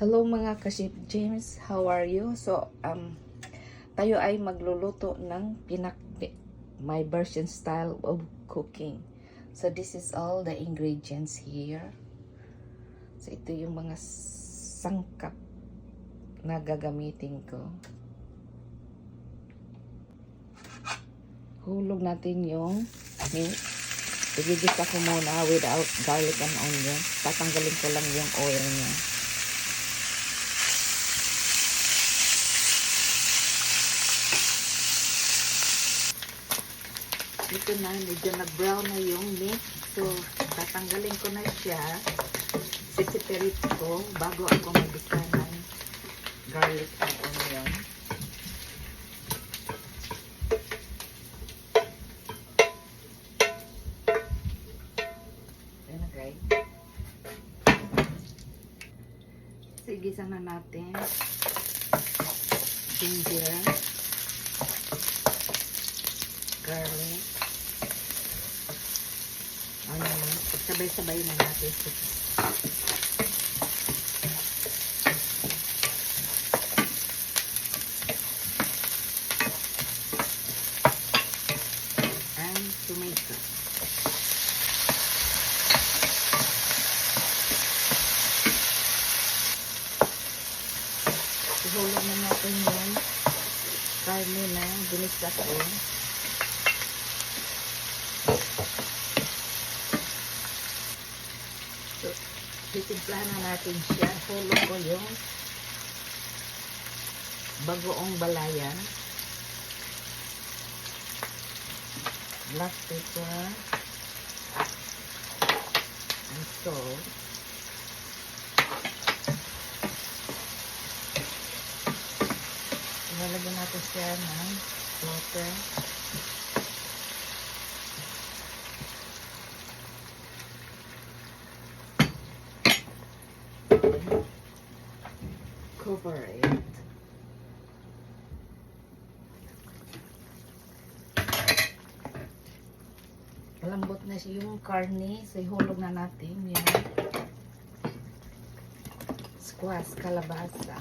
Hello mga ka-Chef James, how are you? So, tayo ay magluluto ng pinakbit, my version style of cooking. So, this is all the ingredients here. So, ito yung mga sangkap na gagamitin ko. Hulog natin yung meat. Igigisa ko muna without garlic and onion. Tatanggalin ko lang yung oil niya. Ito na, medyo nag-brown na yung meat. So, tatanggalin ko na siya. Siseparate ko bago ako mag-isa ng garlic and onion. Ayan na guys. Sigisa na natin ginger, garlic, onion. Sabay-sabay na natin. And tomato. Ihulog na natin yung karne na ginisa ko. So, titimplahan na natin siya. Hulog ko yung bagoong balayan. Black pepper. And salt. Ilalagyan natin siya ng water. Cover it. Malambot na siya yung karne. So, ihulog na natin yung squash, kalabasa.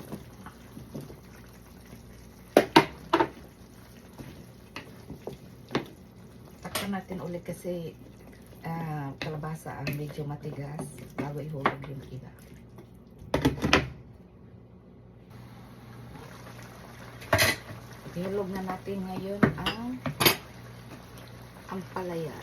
Takpan natin ulit kasi kalabasa ang medyo matigas bago ihulog yung iba. Ihulog na natin ngayon ang ampalaya.